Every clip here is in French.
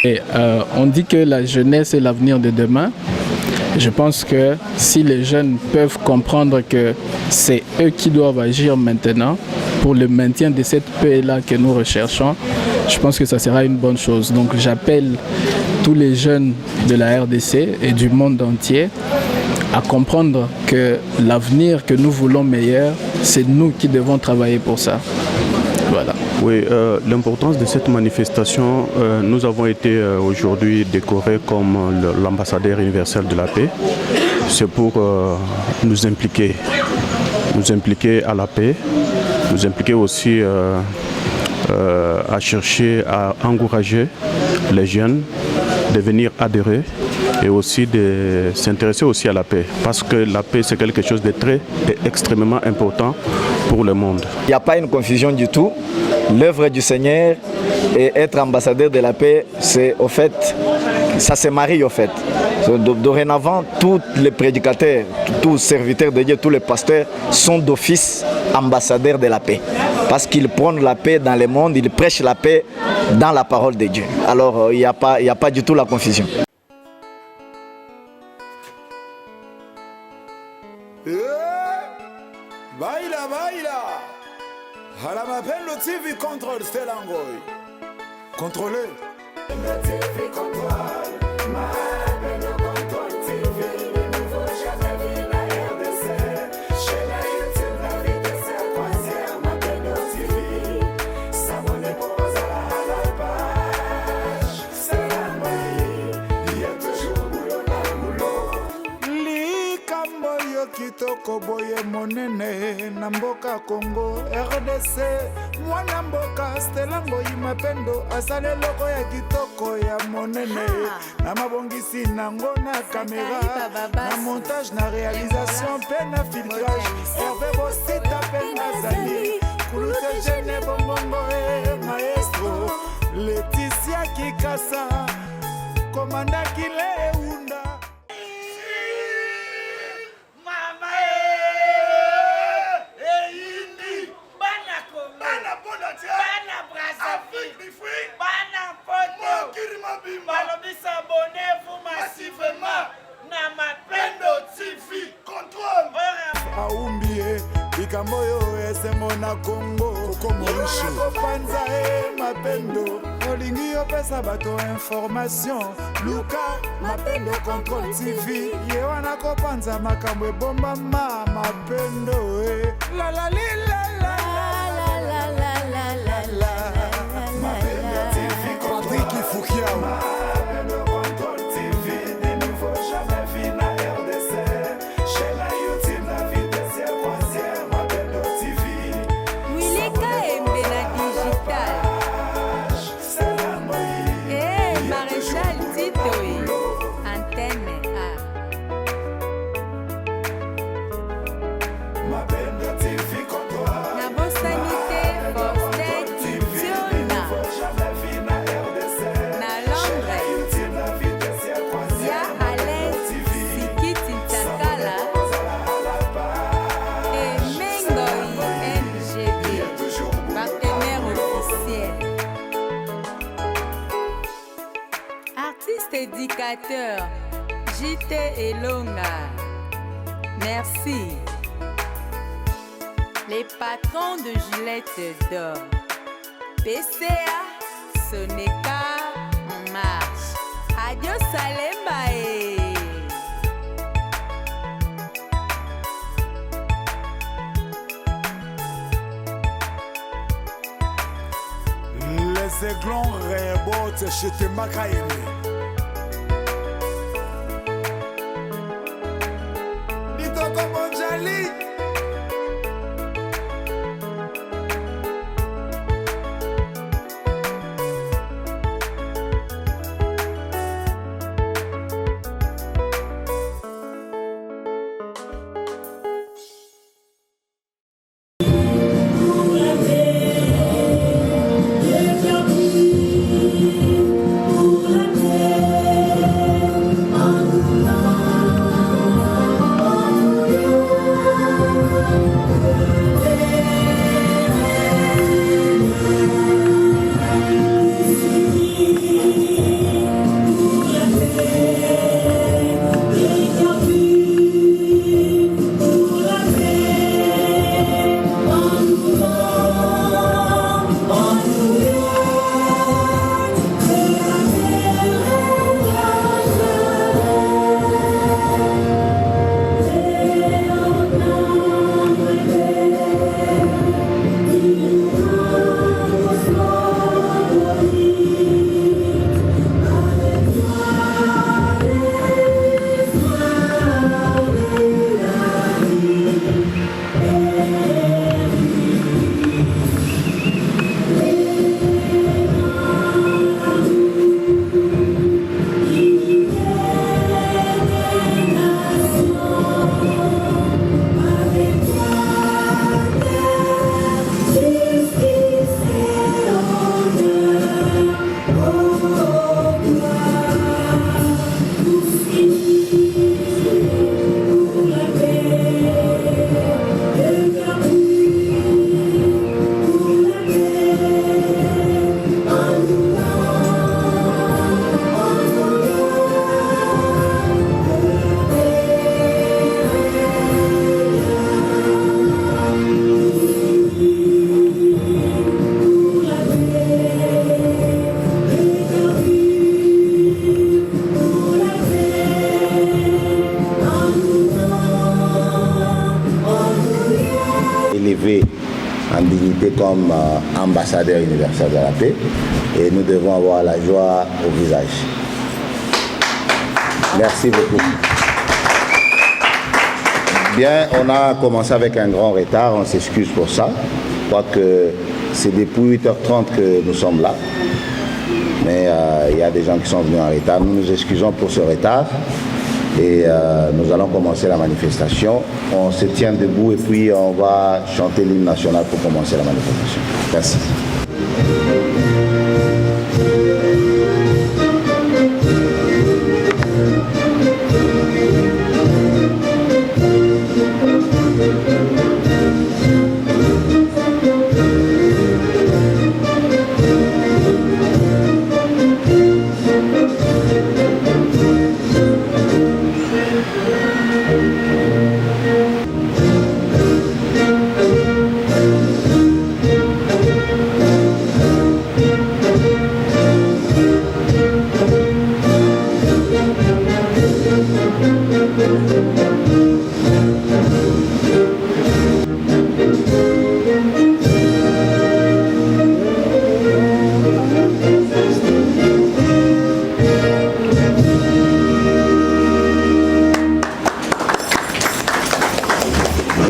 Et on dit que la jeunesse est l'avenir de demain. Je pense que si les jeunes peuvent comprendre que c'est eux qui doivent agir maintenant pour le maintien de cette paix-là que nous recherchons, je pense que ça sera une bonne chose. Donc j'appelle tous les jeunes de la RDC et du monde entier à comprendre que l'avenir que nous voulons meilleur, c'est nous qui devons travailler pour ça. Voilà. Oui, l'importance de cette manifestation, nous avons été aujourd'hui décorés comme l'ambassadeur universel de la paix. C'est pour nous impliquer à la paix, nous impliquer aussi à chercher à encourager les jeunes de venir adhérer et aussi de s'intéresser aussi à la paix. Parce que la paix, c'est quelque chose de très et extrêmement important pour le monde. Il n'y a pas une confusion du tout. L'œuvre du Seigneur et être ambassadeur de la paix, c'est au fait, ça se marie au fait. Dorénavant, tous les prédicateurs, tous serviteurs de Dieu, tous les pasteurs sont d'office ambassadeurs de la paix. Parce qu'ils prônent la paix dans le monde, ils prêchent la paix dans la parole de Dieu. Alors, il n'y a pas du tout la confusion. Baila, baila. À la m'appelle le TV contrôle Stellangoy. Contrôlez. Le TV contrôle. M'appelle le contrôle TV. Les nouveaux jamais vu la RDC. Chez la YouTube, la vitesse croisière. M'appelle le TV. S'abonner pour à la page. Stellangoy. Il y a toujours boulot dans boulot. Likamboyo kitoko boye monene na mboka Congo RDC mwana mboka Stellangoy mapendo asale loko ya kitoko ya monene na mabongisi nango na caméra na montage na réalisation pe na filtrage Hervé Bosita pe na zali kulute jene bongongo e maestro Laetitia Kikasa komanda kile unda. Balobis, abonnez-vous massivement na Mapendo TV contrôle. Aumbie ikamboyo esemo na Congo kokomorishe kopanza Mapendo olingi opesa bato information Luka Mapendo contrôle TV ye wana kopanza makambo ebomba Mapendo la la la la la la la la la Mapendo TV Patrick Foukiao. Mapendo contrôle TV des nouveaux jamais vu na RDC. Chez la YouTube la vitesse croisière Mapendo TV. Wilika Embe na digital. Maréchal Tito Antenne A. Mapendo TV contrôle. Na Bosanité Forster Kitiona. Na Londres. Ya Alain Sikiti Takala. Et Mengoy NGB. Partenaire officiel. Artiste éducateur, JT Elonga. Merci. Les patrons de Gillette d'Or. PCA, Soneca, en marche. Adios Salembae. Les aiglons rébotent chez Temakaïne. Ditoko Bonjali. Pour élevé en dignité comme ambassadeur universel de la paix et nous devons avoir la joie au visage. Merci beaucoup. Bien, on a commencé avec un grand retard, on s'excuse pour ça. Je crois que c'est depuis 8h30 que nous sommes là. Mais il y a des gens qui sont venus en retard. Nous nous excusons pour ce retard. Et nous allons commencer la manifestation. On se tient debout et puis on va chanter l'hymne national pour commencer la manifestation. Merci.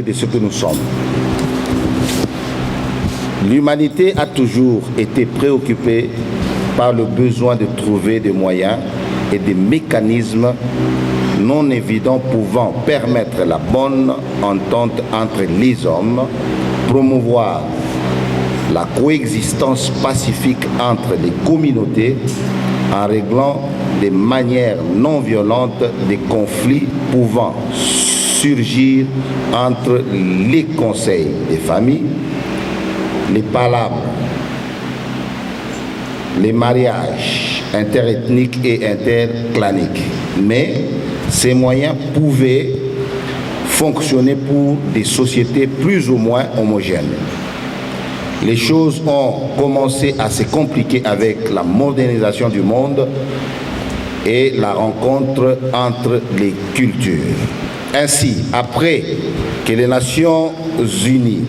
De ce que nous sommes. L'humanité a toujours été préoccupée par le besoin de trouver des moyens et des mécanismes non évidents pouvant permettre la bonne entente entre les hommes, promouvoir la coexistence pacifique entre les communautés en réglant de manière non violente des conflits pouvant surgir entre les conseils des familles, les palabres, les mariages interethniques et interclaniques. Mais ces moyens pouvaient fonctionner pour des sociétés plus ou moins homogènes. Les choses ont commencé à se compliquer avec la modernisation du monde et la rencontre entre les cultures. Ainsi, après que les Nations Unies,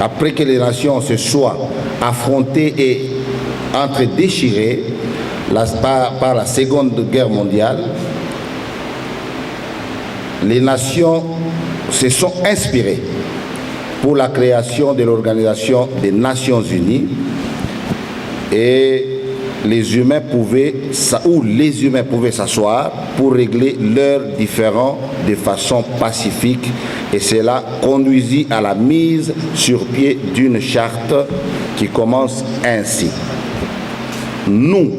après que les nations se soient affrontées et entre-déchirées par la Seconde Guerre mondiale, les nations se sont inspirées pour la création de l'Organisation des Nations Unies et les humains pouvaient s'asseoir pour régler leurs différends de façon pacifique et cela conduisit à la mise sur pied d'une charte qui commence ainsi. Nous,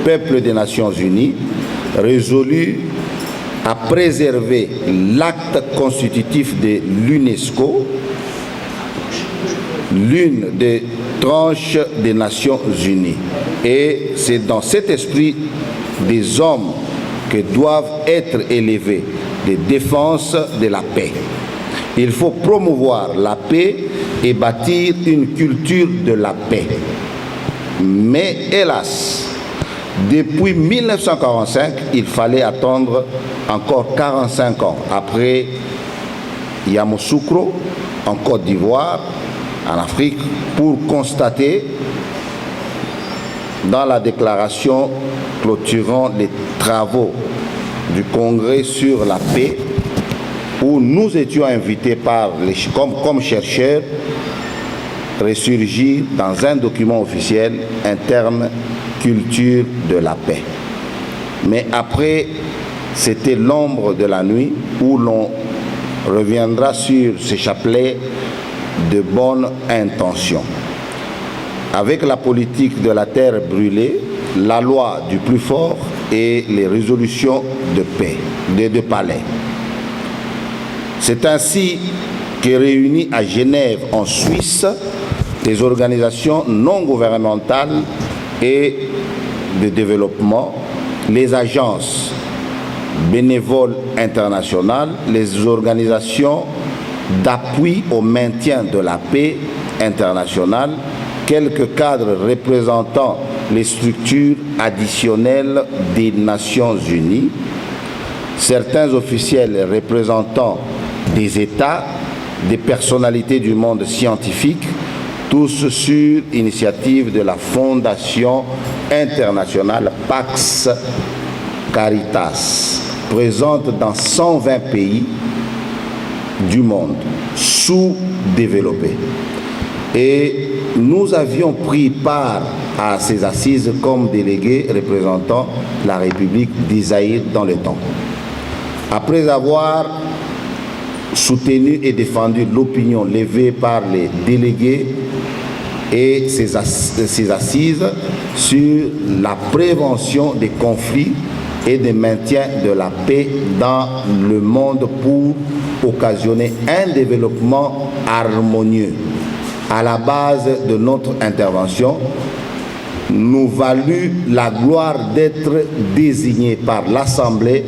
peuple des Nations Unies, résolus à préserver l'acte constitutif de l'UNESCO, l'une des tranches des Nations Unies. Et c'est dans cet esprit des hommes que doivent être élevés des défenses de la paix. Il faut promouvoir la paix et bâtir une culture de la paix. Mais hélas, depuis 1945, il fallait attendre encore 45 ans après Yamoussoukro en Côte d'Ivoire, en Afrique, pour constater dans la déclaration clôturant les travaux du Congrès sur la paix, où nous étions invités comme chercheurs, ressurgir dans un document officiel un terme culture de la paix. Mais après, c'était l'ombre de la nuit où l'on reviendra sur ce chapelet de bonnes intentions. Avec la politique de la terre brûlée, la loi du plus fort et les résolutions de paix, des deux palais. C'est ainsi que réunies à Genève, en Suisse, des organisations non gouvernementales et de développement, les agences bénévoles internationales, les organisations d'appui au maintien de la paix internationale, quelques cadres représentant les structures additionnelles des Nations Unies, certains officiels représentant des États des personnalités du monde scientifique, tous sur initiative de la Fondation internationale Pax Caritas, présente dans 120 pays du monde sous-développés. Et nous avions pris part à ces assises comme délégués représentant la République d'Israël dans le temps. Après avoir soutenu et défendu l'opinion levée par les délégués et ces assises sur la prévention des conflits et de maintien de la paix dans le monde pour occasionner un développement harmonieux. À la base de notre intervention, nous valut la gloire d'être désignés par l'Assemblée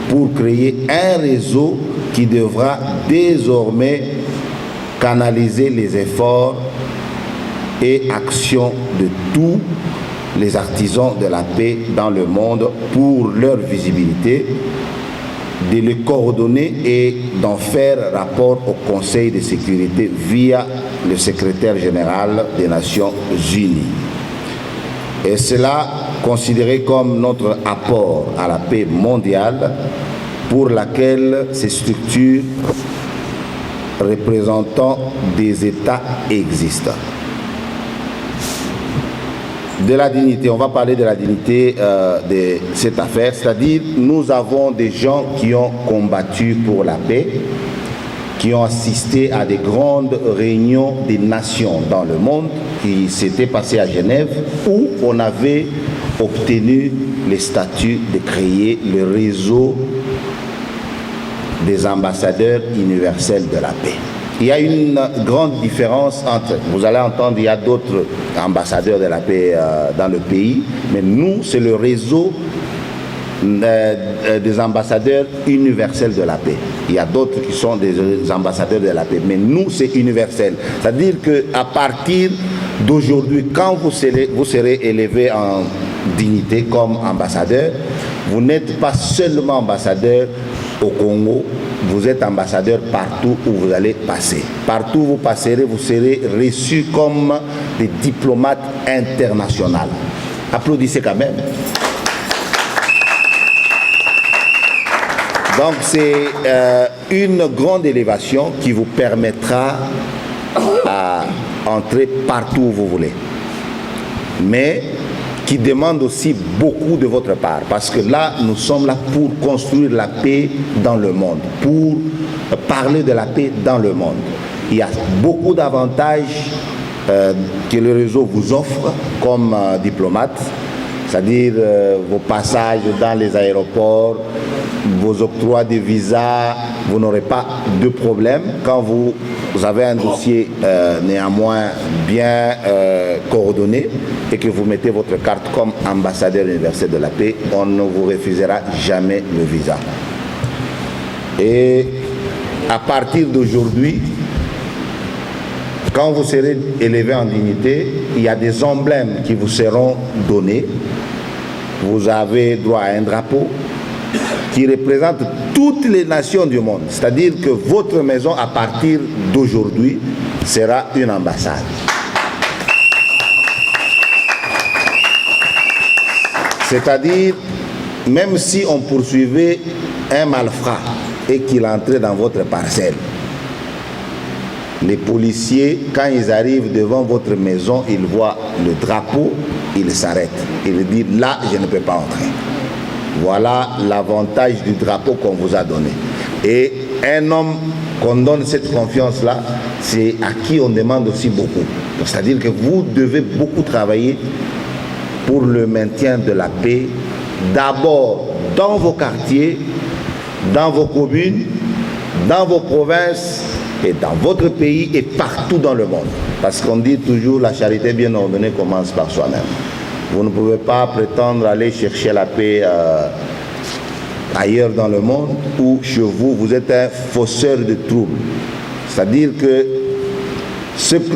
pour créer un réseau qui devra désormais canaliser les efforts et actions de tous les artisans de la paix dans le monde pour leur visibilité, de les coordonner et d'en faire rapport au Conseil de sécurité via le secrétaire général des Nations Unies. Et cela considéré comme notre apport à la paix mondiale pour laquelle ces structures représentant des États existent. De la dignité, on va parler de la dignité de cette affaire, c'est-à-dire nous avons des gens qui ont combattu pour la paix, qui ont assisté à des grandes réunions des nations dans le monde qui s'étaient passées à Genève, où on avait obtenu le statut de créer le réseau des ambassadeurs universels de la paix. Il y a une grande différence entre, vous allez entendre, il y a d'autres ambassadeurs de la paix dans le pays, mais nous, c'est le réseau des ambassadeurs universels de la paix. Il y a d'autres qui sont des ambassadeurs de la paix, mais nous, c'est universel. C'est-à-dire qu'à partir d'aujourd'hui, quand vous serez élevé en dignité comme ambassadeur, vous n'êtes pas seulement ambassadeur au Congo, vous êtes ambassadeur partout où vous allez passer. Partout où vous passerez, vous serez reçu comme des diplomates internationaux. Applaudissez quand même. Donc c'est une grande élévation qui vous permettra à entrer partout où vous voulez. Mais qui demande aussi beaucoup de votre part, parce que là, nous sommes là pour construire la paix dans le monde, pour parler de la paix dans le monde. Il y a beaucoup d'avantages que le réseau vous offre comme diplomate, c'est-à-dire vos passages dans les aéroports, vos octrois de visa, vous n'aurez pas de problème. Quand vous avez un dossier néanmoins bien coordonné et que vous mettez votre carte comme ambassadeur universel de la paix, on ne vous refusera jamais le visa. Et à partir d'aujourd'hui, quand vous serez élevé en dignité, il y a des emblèmes qui vous seront donnés. Vous avez droit à un drapeau qui représente toutes les nations du monde. C'est-à-dire que votre maison, à partir d'aujourd'hui, sera une ambassade. C'est-à-dire, même si on poursuivait un malfrat et qu'il entrait dans votre parcelle, les policiers, quand ils arrivent devant votre maison, ils voient le drapeau, ils s'arrêtent. Ils disent, là, je ne peux pas entrer. Voilà l'avantage du drapeau qu'on vous a donné. Et un homme qu'on donne cette confiance-là, c'est à qui on demande aussi beaucoup. C'est-à-dire que vous devez beaucoup travailler pour le maintien de la paix, d'abord dans vos quartiers, dans vos communes, dans vos provinces et dans votre pays et partout dans le monde. Parce qu'on dit toujours la charité bien ordonnée commence par soi-même. Vous ne pouvez pas prétendre aller chercher la paix ailleurs dans le monde ou chez vous, vous êtes un fausseur de troubles. C'est-à-dire que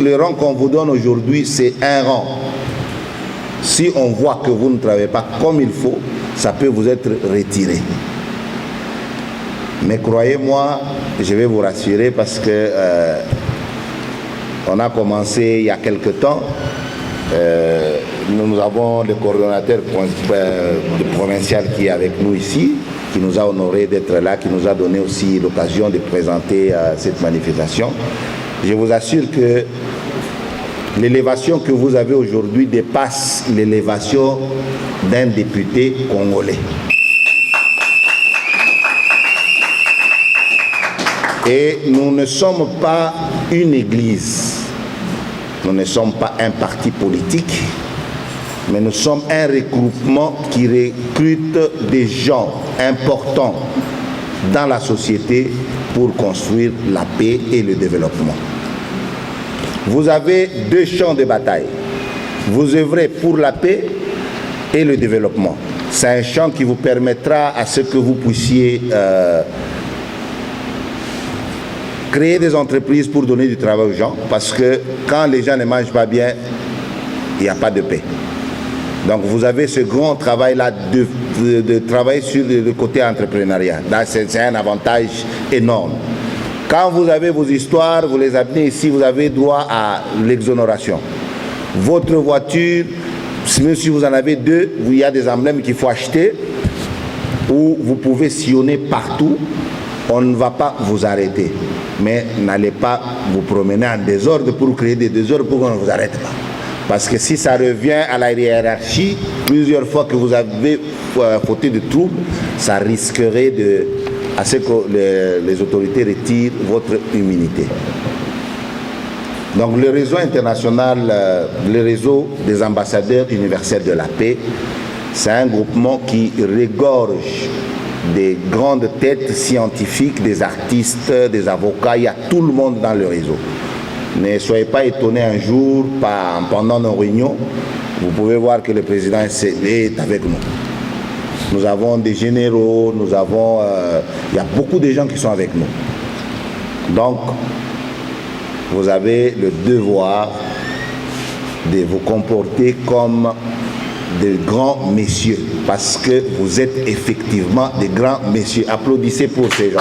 le rang qu'on vous donne aujourd'hui, c'est un rang. Si on voit que vous ne travaillez pas comme il faut, ça peut vous être retiré. Mais croyez-moi, je vais vous rassurer parce que on a commencé il y a quelque temps. Nous avons le coordonnateur provincial qui est avec nous ici, qui nous a honoré d'être là, qui nous a donné aussi l'occasion de présenter cette manifestation. Je vous assure que l'élévation que vous avez aujourd'hui dépasse l'élévation d'un député congolais. Et nous ne sommes pas une église, nous ne sommes pas un parti politique, mais nous sommes un regroupement qui recrute des gens importants dans la société pour construire la paix et le développement. Vous avez deux champs de bataille. Vous œuvrez pour la paix et le développement. C'est un champ qui vous permettra à ce que vous puissiez créer des entreprises pour donner du travail aux gens, parce que quand les gens ne mangent pas bien, il n'y a pas de paix. Donc vous avez ce grand travail-là de travailler sur le côté entrepreneuriat. C'est un avantage énorme. Quand vous avez vos histoires, vous les amenez ici, vous avez droit à l'exonération. Votre voiture, même si vous en avez deux, il y a des emblèmes qu'il faut acheter, où vous pouvez sillonner partout, on ne va pas vous arrêter. Mais n'allez pas vous promener en désordre pour créer des désordres pour qu'on ne vous arrête pas. Parce que si ça revient à la hiérarchie, plusieurs fois que vous avez fauté de troubles, ça risquerait à ce que les autorités retirent votre immunité. Donc le réseau international, le réseau des ambassadeurs universels de la paix, c'est un groupement qui regorge des grandes têtes scientifiques, des artistes, des avocats, il y a tout le monde dans le réseau. Ne soyez pas étonnés un jour, pendant nos réunions, vous pouvez voir que le président est avec nous. Nous avons des généraux, il y a beaucoup de gens qui sont avec nous. Donc, vous avez le devoir de vous comporter comme de grands messieurs, parce que vous êtes effectivement des grands messieurs. Applaudissez pour ces gens.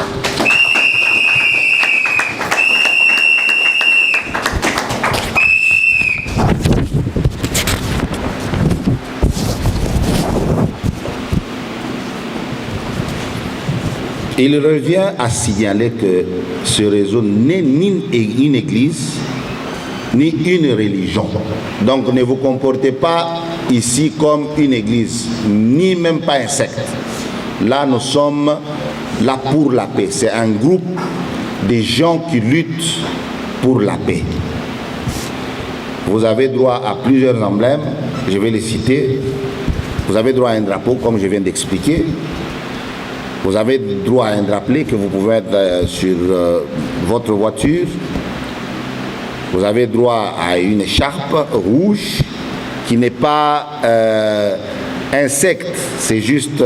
Il revient à signaler que ce réseau n'est ni une église, ni une religion. Donc ne vous comportez pas ici comme une église, ni même pas un secte. Là, nous sommes là pour la paix. C'est un groupe de gens qui luttent pour la paix. Vous avez droit à plusieurs emblèmes, je vais les citer. Vous avez droit à un drapeau, comme je viens d'expliquer. Vous avez droit à un drapeau que vous pouvez mettre sur votre voiture. Vous avez droit à une écharpe rouge qui n'est pas un secte, c'est juste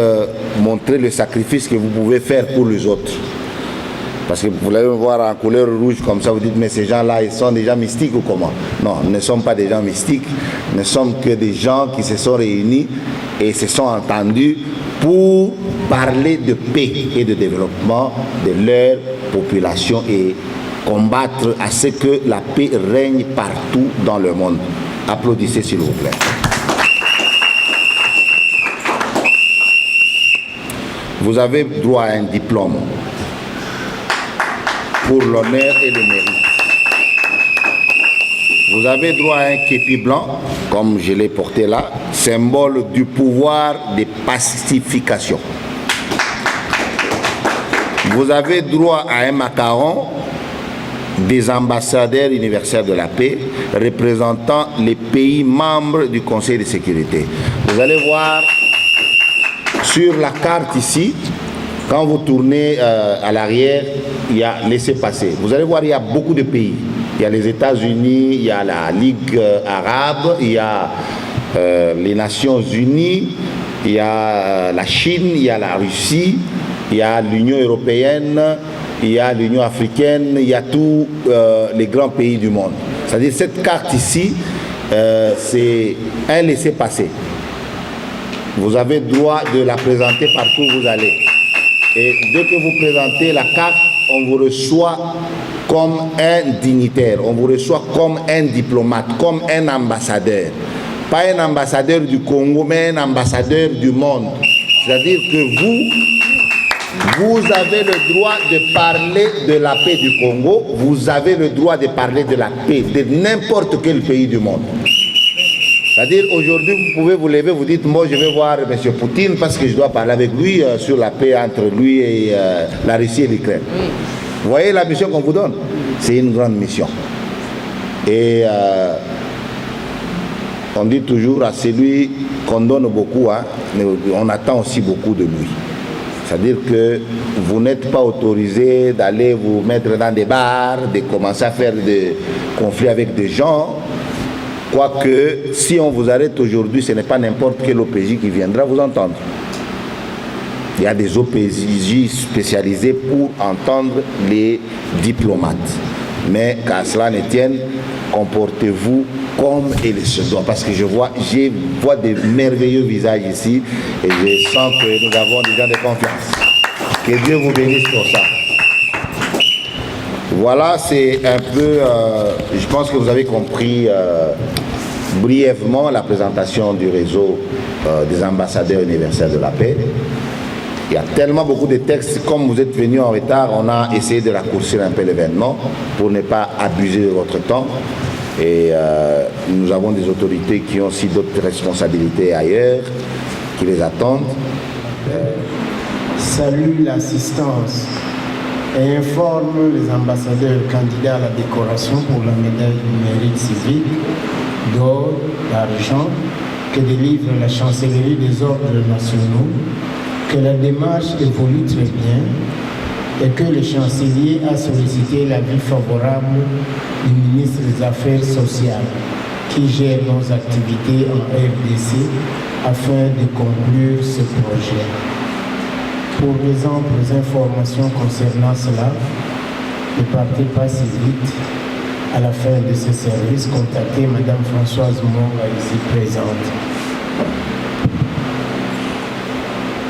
montrer le sacrifice que vous pouvez faire pour les autres. Parce que vous allez me voir en couleur rouge comme ça, vous dites mais ces gens-là, ils sont des gens mystiques ou comment? Non, nous ne sommes pas des gens mystiques, nous ne sommes que des gens qui se sont réunis et se sont entendus pour parler de paix et de développement de leur population et combattre à ce que la paix règne partout dans le monde. Applaudissez s'il vous plaît. Vous avez droit à un diplôme pour l'honneur et le mérite. Vous avez droit à un képi blanc, comme je l'ai porté là, symbole du pouvoir de pacification. Vous avez droit à un macaron des ambassadeurs universels de la paix représentant les pays membres du Conseil de sécurité. Vous allez voir sur la carte ici, quand vous tournez à l'arrière, il y a laissez-passer. Vous allez voir, il y a beaucoup de pays. Il y a les États-Unis, il y a la Ligue arabe, il y a les Nations unies, il y a la Chine, il y a la Russie, il y a l'Union européenne, il y a l'Union africaine, il y a tous les grands pays du monde. C'est-à-dire cette carte ici, c'est un laissez-passer. Vous avez droit de la présenter partout où vous allez. Et dès que vous présentez la carte, on vous reçoit comme un dignitaire, on vous reçoit comme un diplomate, comme un ambassadeur. Pas un ambassadeur du Congo, mais un ambassadeur du monde. C'est-à-dire que vous avez le droit de parler de la paix du Congo, vous avez le droit de parler de la paix de n'importe quel pays du monde. C'est-à-dire, aujourd'hui, vous pouvez vous lever, vous dites, moi je vais voir M. Poutine parce que je dois parler avec lui sur la paix entre lui et la Russie et l'Ukraine. Vous voyez la mission qu'on vous donne? C'est une grande mission. Et on dit toujours à celui qu'on donne beaucoup, hein, mais on attend aussi beaucoup de lui. C'est-à-dire que vous n'êtes pas autorisé d'aller vous mettre dans des bars, de commencer à faire des conflits avec des gens. Quoique, si on vous arrête aujourd'hui, ce n'est pas n'importe quel OPJ qui viendra vous entendre. Il y a des OPJ spécialisés pour entendre les diplomates. Mais qu'à cela ne tienne, comportez-vous comme il se doit. Parce que je vois de merveilleux visages ici et je sens que nous avons des gens de confiance. Que Dieu vous bénisse pour ça. Voilà, c'est un peu, je pense que vous avez compris brièvement la présentation du réseau des ambassadeurs universels de la paix. Il y a tellement beaucoup de textes, comme vous êtes venus en retard, on a essayé de raccourcir un peu l'événement pour ne pas abuser de votre temps. Et nous avons des autorités qui ont aussi d'autres responsabilités ailleurs, qui les attendent. Salue l'assistance et informe les ambassadeurs candidats à la décoration pour la médaille du mérite civique d'or, d'argent, que délivre la chancellerie des ordres nationaux, que la démarche évolue très bien et que le chancelier a sollicité l'avis favorable du ministre des Affaires sociales qui gère nos activités en RDC afin de conclure ce projet. Pour les amples informations concernant cela, ne partez pas si vite. À la fin de ce service, contactez Mme Françoise Monga ici présente.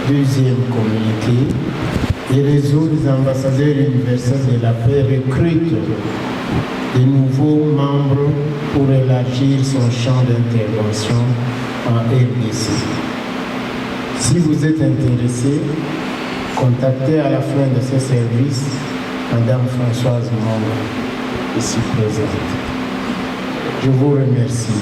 Deuxième communiqué, le réseau des ambassadeurs universels de la paix recrute de nouveaux membres pour élargir son champ d'intervention en RDC. Si vous êtes intéressé, contactez à la fin de ce service Mme Françoise Monga, ici présente. Je vous remercie.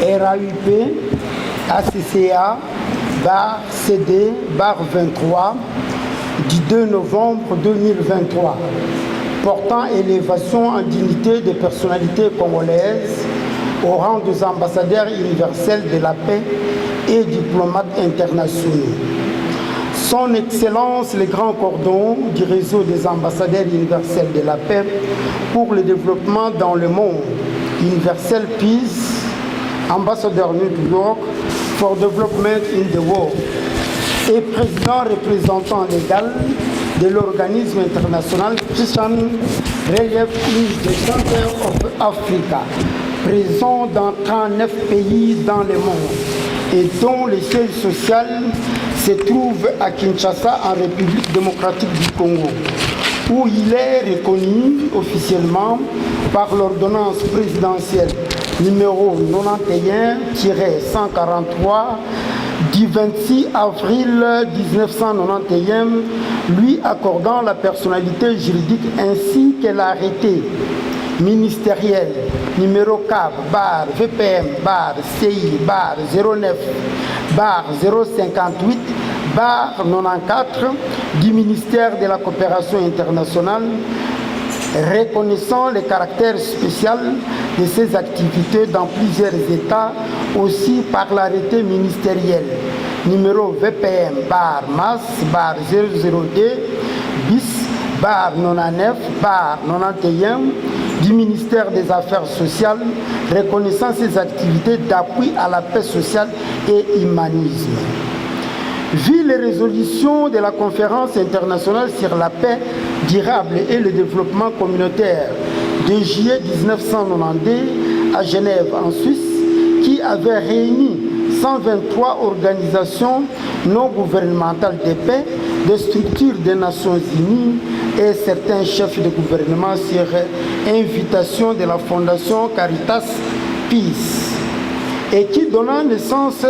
RAUP, ACCA, bar CD, bar 23, du 2 novembre 2023, portant élévation en dignité des personnalités congolaises au rang des ambassadeurs universels de la paix et diplomates internationaux. Son Excellence le Grand Cordon du réseau des ambassadeurs universels de la paix pour le développement dans le monde, Universal Peace, Ambassadeur New York for Development in the World, et président représentant légal de l'organisme international Christian Relief in the Center of Africa, présent dans 39 pays dans le monde et dont le siège social se trouve à Kinshasa en République démocratique du Congo, où il est reconnu officiellement par l'ordonnance présidentielle numéro 91-143 du 26 avril 1991, lui accordant la personnalité juridique ainsi que l'arrêté ministériel numéro CAP bar VPM bar CI bar 09 bar 058 bar 94 du ministère de la coopération internationale, reconnaissant le caractère spécial de ces activités dans plusieurs États, aussi par l'arrêté ministériel numéro VPM bar MAS bar 002 bis bar 99 bar 91 du ministère des Affaires sociales, reconnaissant ces activités d'appui à la paix sociale et humanisme. Vu les résolutions de la conférence internationale sur la paix durable et le développement communautaire de juillet 1992 à Genève en Suisse, qui avait réuni 123 organisations non gouvernementales de paix, des structures des Nations Unies et certains chefs de gouvernement sur invitation de la Fondation Caritas Peace, et qui donnant naissance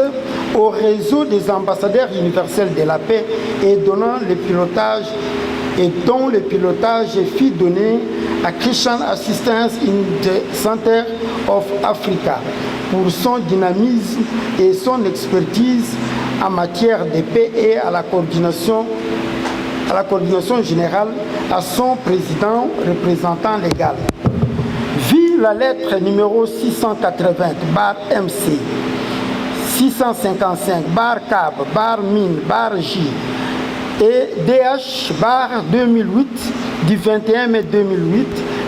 au réseau des ambassadeurs universels de la paix et dont le pilotage fut donné à Christian Assistance in the Center of Africa pour son dynamisme et son expertise en matière de paix et à la coordination générale, à son président représentant légal. Vu la lettre numéro 680 bar MC 655 bar CAB bar MIN bar J et DH bar 2008 du 21 mai 2008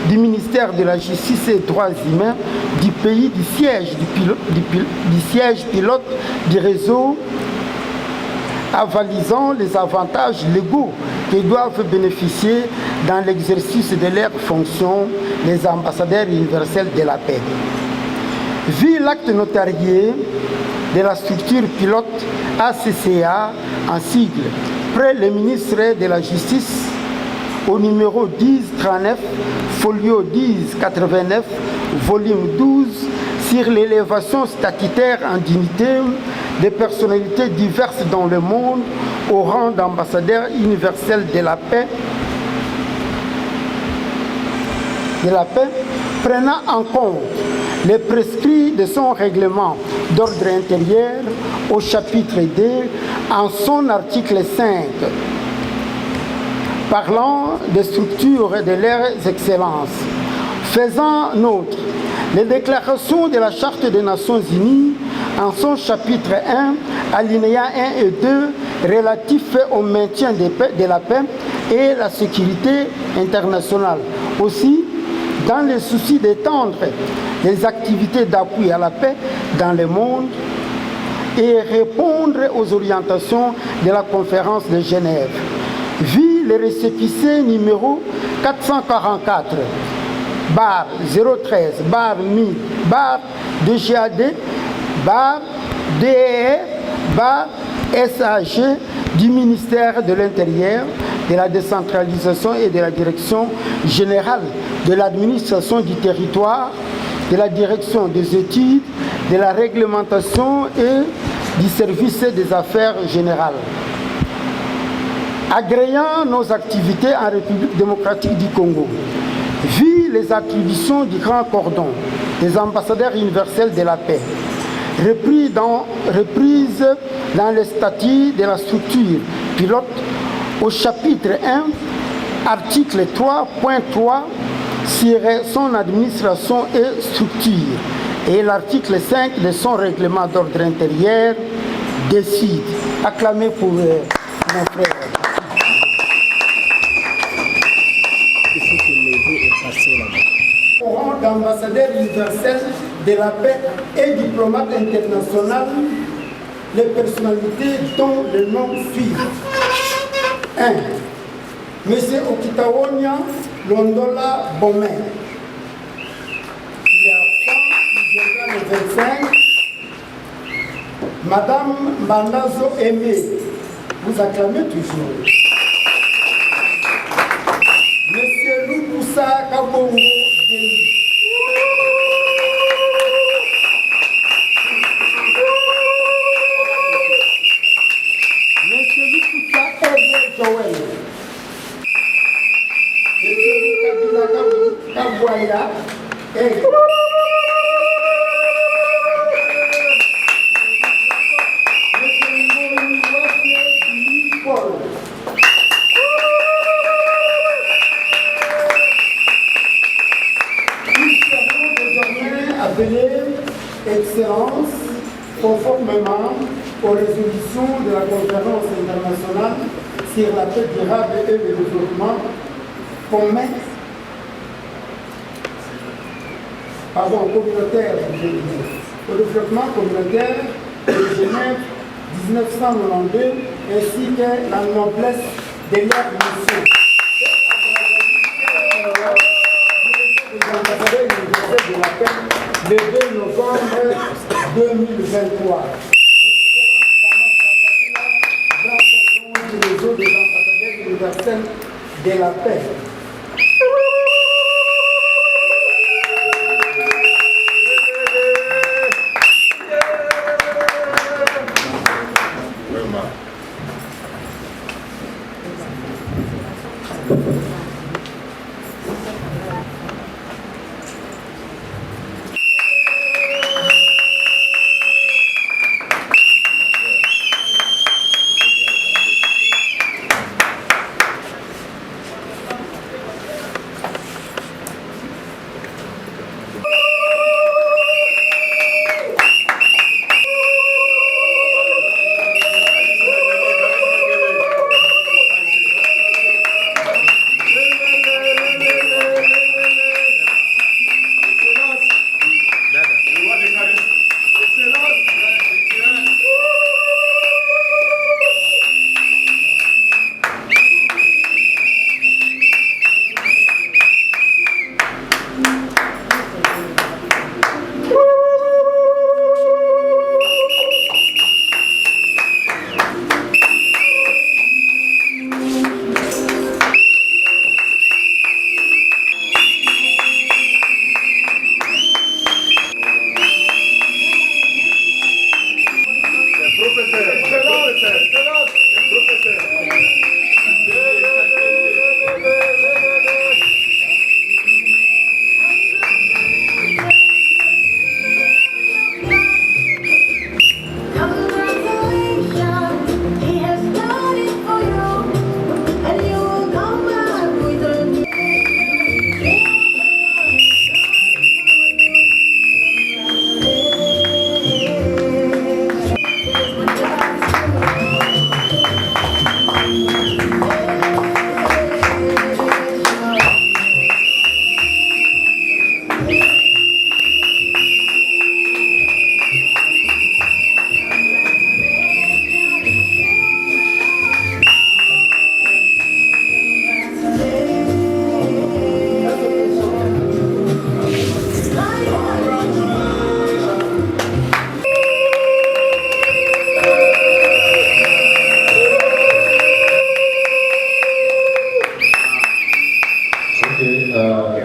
du ministère de la Justice et des Droits humains du pays du siège pilote du réseau, avalisant les avantages légaux qui doivent bénéficier dans l'exercice de leurs fonctions les ambassadeurs universels de la paix. Vu l'acte notarié de la structure pilote ACCA en sigle, près le ministre de la Justice, au numéro 1039, folio 1089, volume 12, sur l'élévation statutaire en dignité des personnalités diverses dans le monde au rang d'ambassadeur universel de la paix, prenant en compte les prescrits de son règlement d'ordre intérieur au chapitre 2 en son article 5, parlant des structures et de leurs excellences, faisant nôtre les déclarations de la Charte des Nations Unies en son chapitre 1, alinéa 1 et 2, relatifs au maintien de la paix et la sécurité internationale. Aussi, dans le souci d'étendre les activités d'appui à la paix dans le monde et répondre aux orientations de la conférence de Genève. Vu le récépissé numéro 444, bar 013, bar MI, bar DGAD, bar DEE, bar SAG du ministère de l'Intérieur, de la décentralisation et de la direction générale de l'administration du territoire, de la direction des études, de la réglementation et du service des affaires générales. Agréant nos activités en République démocratique du Congo, vu les attributions du Grand Cordon des ambassadeurs universels de la paix, reprises dans les statuts de la structure pilote au chapitre 1, article 3.3 sur son administration et structure, et l'article 5 de son règlement d'ordre intérieur décide. Acclamé pour mon frère. Au rang d'ambassadeur universel de la paix et diplomate international, les personnalités dont le nom suit. 1. M. Okitawonia Londola Bomé. Il est absent, il viendra le 25. Madame Mandazo Aimé, vous acclamez toujours. Monsieur Lukusa Kabongo Deli. Monsieur Lukusa Eve Joël. Monsieur Kabila Kabwaya Eve. Excellence, conformément aux résolutions de la conférence internationale sur la paix durable et le développement communautaire, au développement communautaire de Genève 1992, ainsi que la noblesse de leur mission. Le 2 novembre 2023. universelle de la paix.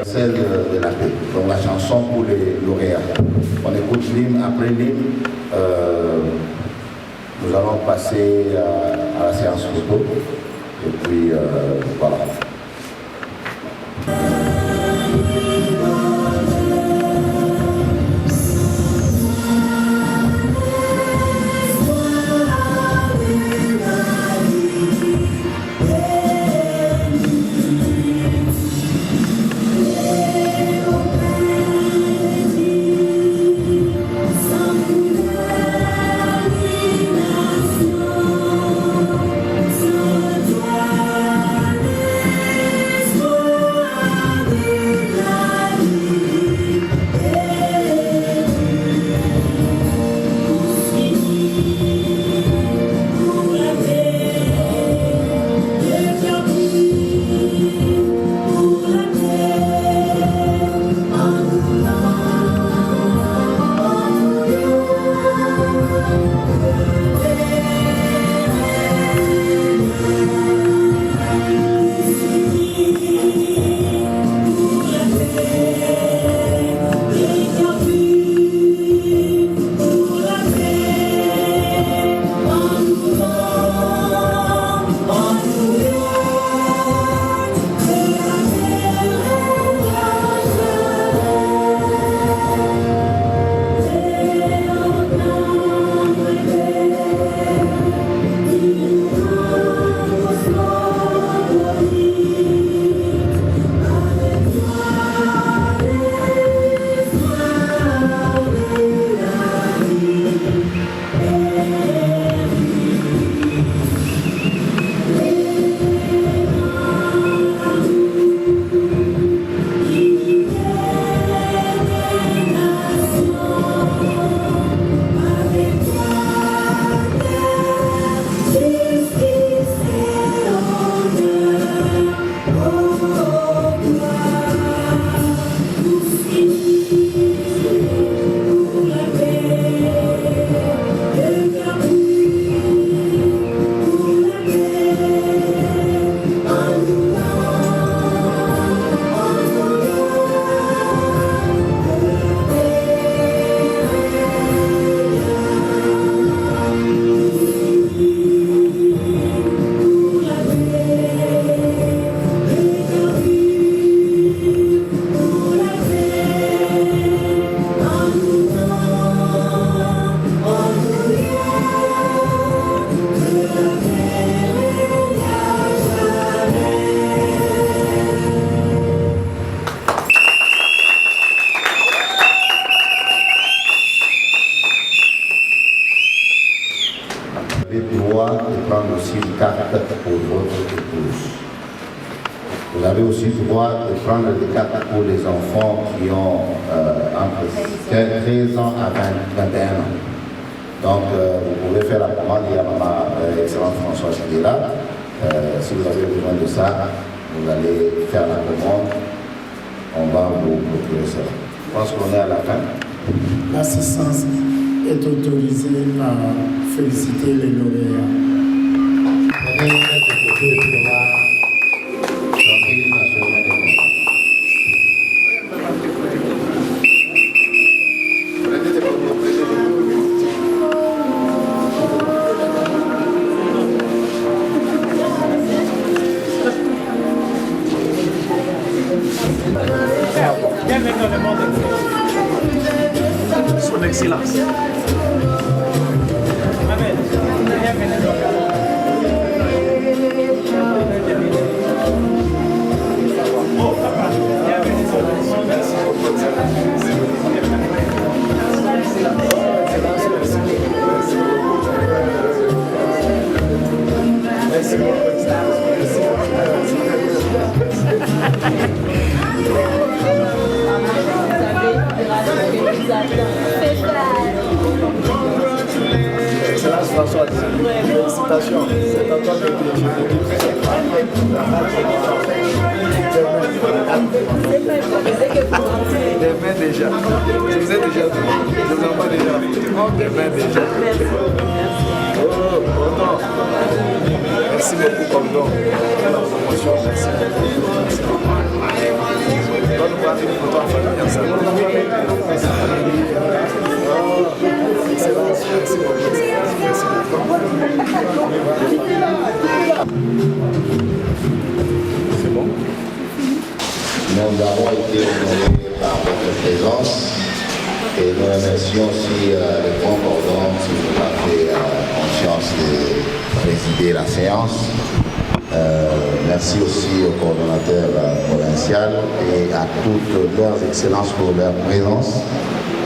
Celle de la paix, donc la chanson pour les lauréats. On écoute l'hymne, après l'hymne, nous allons passer à la séance photo. Et puis voilà. Sun Vous avez aussi le droit de prendre des cartes pour les enfants qui ont entre 13 ans à 21 ans. Donc, vous pouvez faire la commande. Il y a ma excellente Françoise qui est là. Si vous avez besoin de ça, vous allez faire la commande. On va vous procurer ça. Je pense qu'on est à la fin. L'assistance est autorisée à féliciter les lauréats. Son Excellence. Excellence François, félicitations. C'est à toi de demain déjà. Je vous ai déjà dit. Je vous envoie déjà. Demain déjà. Oh, non. Merci beaucoup, Cordon. La promotion, merci beaucoup. Donne-moi une photo en famille ensemble. Excellence, merci beaucoup. C'est bon. Nous avons été honorés par votre présence et nous remercions aussi le grand cordon qui nous a fait confiance de présider la séance. Merci aussi au coordonnateur provincial et à toutes leurs excellences pour leur présence.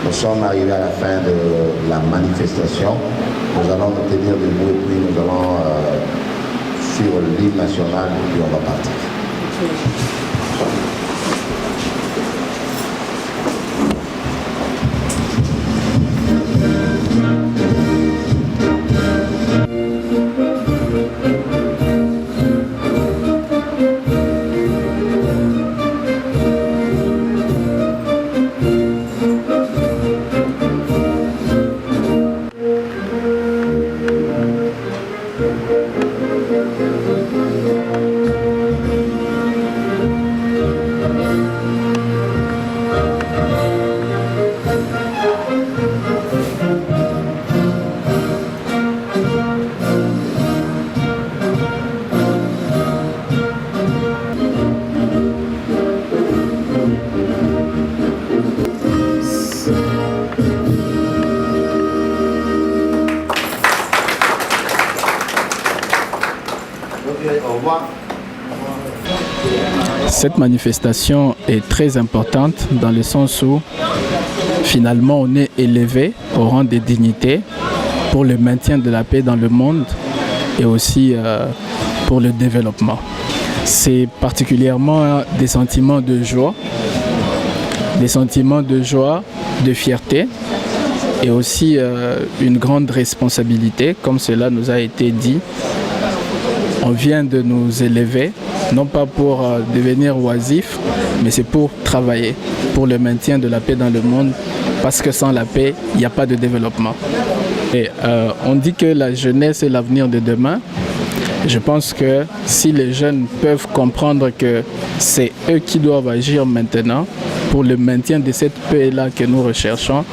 Nous sommes arrivés à la fin de la manifestation. Nous allons nous tenir debout et puis nous allons sur l'hymne national et puis on va partir. Cette manifestation est très importante dans le sens où finalement on est élevé au rang des dignités pour le maintien de la paix dans le monde et aussi pour le développement. C'est particulièrement des sentiments de joie, de fierté et aussi une grande responsabilité, comme cela nous a été dit. On vient de nous élever, non pas pour devenir oisifs, mais c'est pour travailler, pour le maintien de la paix dans le monde, parce que sans la paix, il n'y a pas de développement. Et on dit que la jeunesse est l'avenir de demain. Je pense que si les jeunes peuvent comprendre que c'est eux qui doivent agir maintenant pour le maintien de cette paix-là que nous recherchons,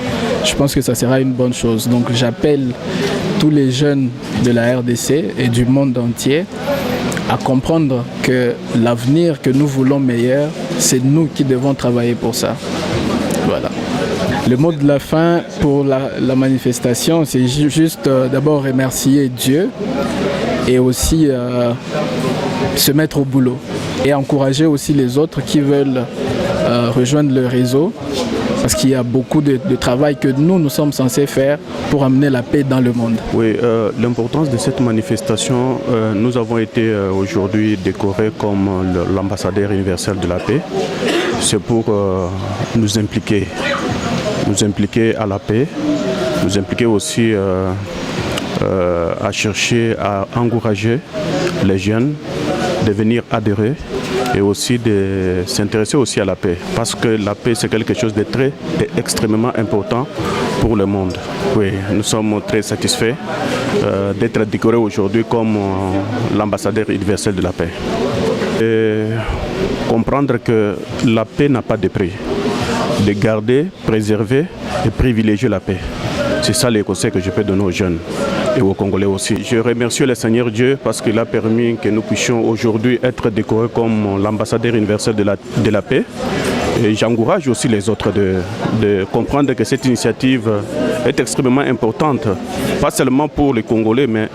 je pense que ça sera une bonne chose. Donc j'appelle tous les jeunes de la RDC et du monde entier à comprendre que l'avenir que nous voulons meilleur, c'est nous qui devons travailler pour ça. Voilà. Le mot de la fin pour la manifestation, c'est juste d'abord remercier Dieu et aussi se mettre au boulot et encourager aussi les autres qui veulent rejoindre le réseau Parce qu'il y a beaucoup de travail que nous sommes censés faire pour amener la paix dans le monde. Oui, l'importance de cette manifestation, nous avons été aujourd'hui décorés comme l'ambassadeur universel de la paix. C'est pour nous impliquer à la paix, nous impliquer aussi à chercher à encourager les jeunes de venir adhérer et aussi de s'intéresser aussi à la paix. Parce que la paix, c'est quelque chose de extrêmement important pour le monde. Oui, nous sommes très satisfaits d'être décorés aujourd'hui comme l'ambassadeur universel de la paix. Et comprendre que la paix n'a pas de prix. De garder, préserver et privilégier la paix. C'est ça les conseils que je peux donner aux jeunes et aux Congolais aussi. Je remercie le Seigneur Dieu parce qu'il a permis que nous puissions aujourd'hui être décorés comme l'ambassadeur universel de la paix. Et j'encourage aussi les autres de comprendre que cette initiative est extrêmement importante, pas seulement pour les Congolais, mais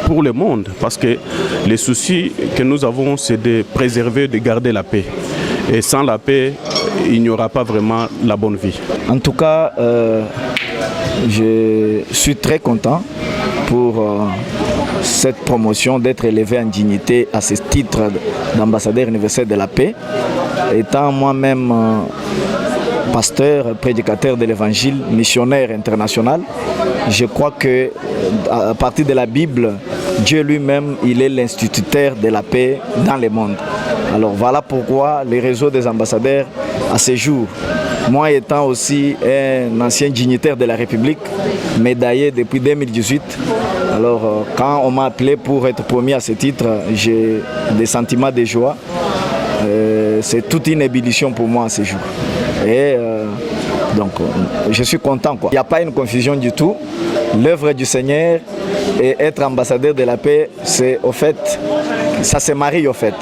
pour le monde. Parce que les soucis que nous avons, c'est de préserver, de garder la paix. Et sans la paix, il n'y aura pas vraiment la bonne vie. En tout cas, je suis très content pour cette promotion d'être élevé en dignité à ce titre d'ambassadeur universel de la paix. Étant moi-même pasteur, prédicateur de l'évangile, missionnaire international, je crois que à partir de la Bible, Dieu lui-même, il est l'instituteur de la paix dans le monde. Alors voilà pourquoi le réseau des ambassadeurs à ce jour, moi étant aussi un ancien dignitaire de la République, médaillé depuis 2018, alors quand on m'a appelé pour être promis à ce titre, j'ai des sentiments de joie. C'est toute une ébullition pour moi à ce jour. Et donc je suis content, quoi. Il n'y a pas une confusion du tout. L'œuvre du Seigneur et être ambassadeur de la paix, c'est au fait, ça se marie au fait.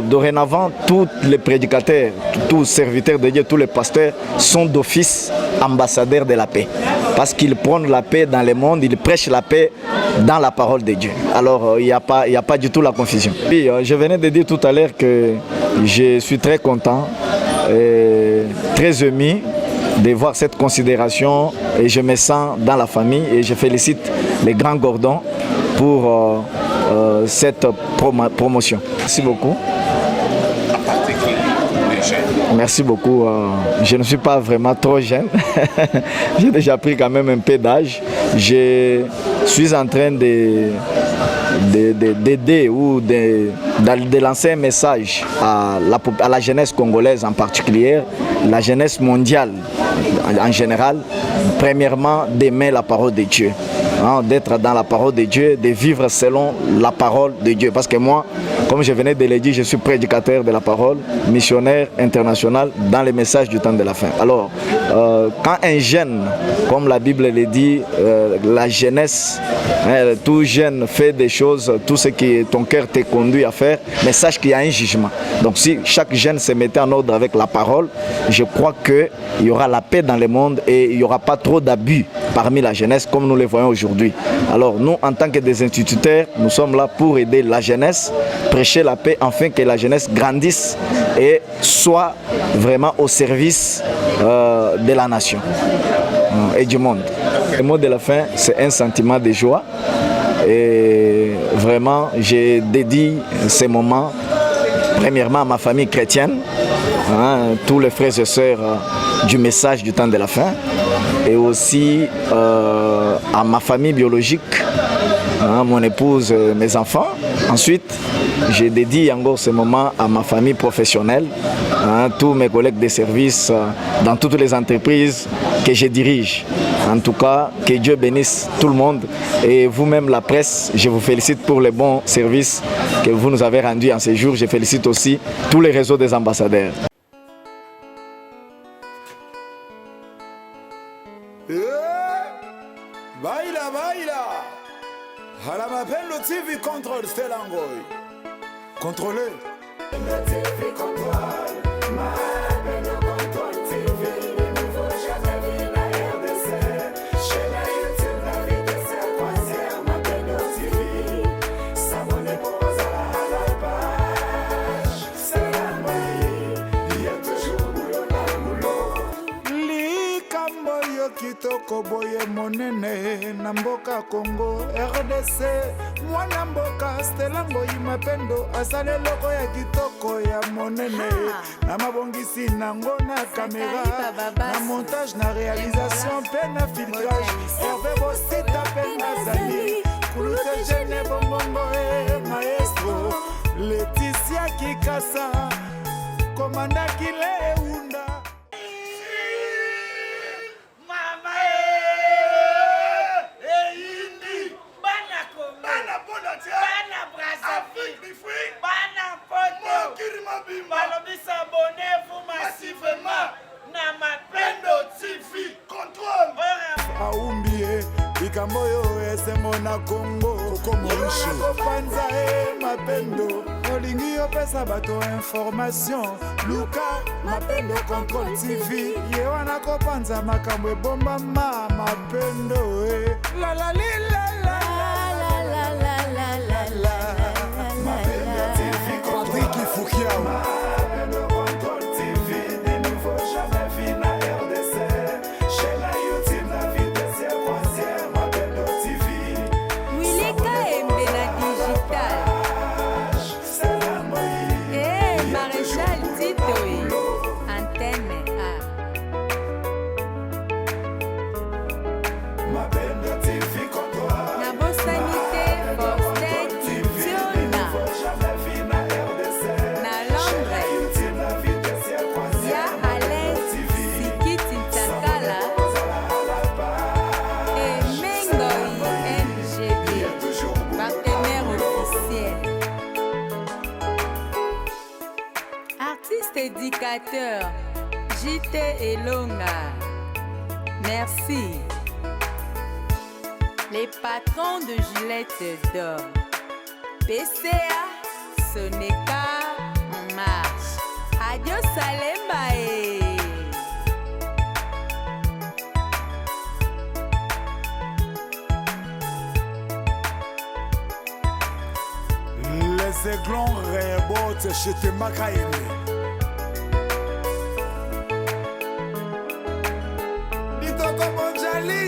Dorénavant, tous les prédicateurs, tous serviteurs de Dieu, tous les pasteurs sont d'office ambassadeurs de la paix. Parce qu'ils prônent la paix dans le monde, ils prêchent la paix dans la parole de Dieu. Alors, il n'y a pas du tout la confusion. Puis, je venais de dire tout à l'heure que je suis très content, et très ému de voir cette considération et je me sens dans la famille et je félicite les grands Gordon pour cette promotion. Merci beaucoup. Merci beaucoup. Je ne suis pas vraiment trop jeune. J'ai déjà pris quand même un peu d'âge. Je suis en train d'aider ou de lancer un message à la jeunesse congolaise en particulier, la jeunesse mondiale en général. Premièrement, d'aimer la parole de Dieu. D'être dans la parole de Dieu, de vivre selon la parole de Dieu. Parce que moi, comme je venais de le dire, je suis prédicateur de la parole, missionnaire international dans les messages du temps de la fin. Alors, quand un jeune, comme la Bible le dit, la jeunesse, tout jeune fait des choses, tout ce que ton cœur te conduit à faire, mais sache qu'il y a un jugement. Donc si chaque jeune se mettait en ordre avec la parole, je crois qu'il y aura la paix dans le monde et il n'y aura pas trop d'abus parmi la jeunesse comme nous le voyons aujourd'hui. Alors nous, en tant que des instituteurs, nous sommes là pour aider la jeunesse, prêcher la paix afin que la jeunesse grandisse et soit vraiment au service de la nation et du monde. Le mot de la fin, c'est un sentiment de joie et vraiment, j'ai dédié ces moments premièrement à ma famille chrétienne, tous les frères et sœurs du message du temps de la fin, et aussi à ma famille biologique, mon épouse, mes enfants. Ensuite, j'ai dédié encore ce moment à ma famille professionnelle, tous mes collègues de service dans toutes les entreprises que je dirige. En tout cas, que Dieu bénisse tout le monde et vous-même la presse, je vous félicite pour les bons services que vous nous avez rendus en ces jours. Je félicite aussi tous les réseaux des ambassadeurs. Baila, baila. Halamapendo TV contrôle Stellangoy. Contrôlez. TV contrôle. Mapendo contrôle TV. Les nouveaux jamais vu la RDC. Chez la YouTube, la vitesse à croisière. Mapendo TV. S'abonner pour à la page. Stellangoy. Il y a toujours boulot dans le boulot. kitoko boye monene na mboka Congo RDC. Mwana mboka Stella Ngoyi Mapendo asala eloko ya kitoko ya monene na mabongisi nango na kamera na montage na réalisation pe na filtrage. Hervé Bosita pe na zali Kulute Jene Bombongo e maestro Laetitia Kikasa Komanda Kile Eunda. Abonnez-vous massivement na Mapendo TV. Contrôle. Aumbie likambo yo esengo na Congo kopanza e Mapendo olingi opesa bato information luka Mapendo Contrôle TV ye wana kopanza makambo ebombama Mapendo e la la li la la la la la la la la Mapendo TV Patrick Foukiao. Mapendo Contrôle TV des nouveaux jamais vu na RDC chez la YouTube la vitesse et croisière Mapendo TV Wilika Embe na digital Maréchal Tito Antenne A Mapendo TV Contrôle na bosanité Forster Tiona na Londres ya Alain Sikiti Ntakala et Mengoi NGB partenaire officiel. Artiste éducateur JT Elonga, merci. Les patrons de Gillette d'Or, PCA, Soneka, en marche. Adios Salembae. Les aiglons rebotent chez Temakaïne. Litoko Bonjali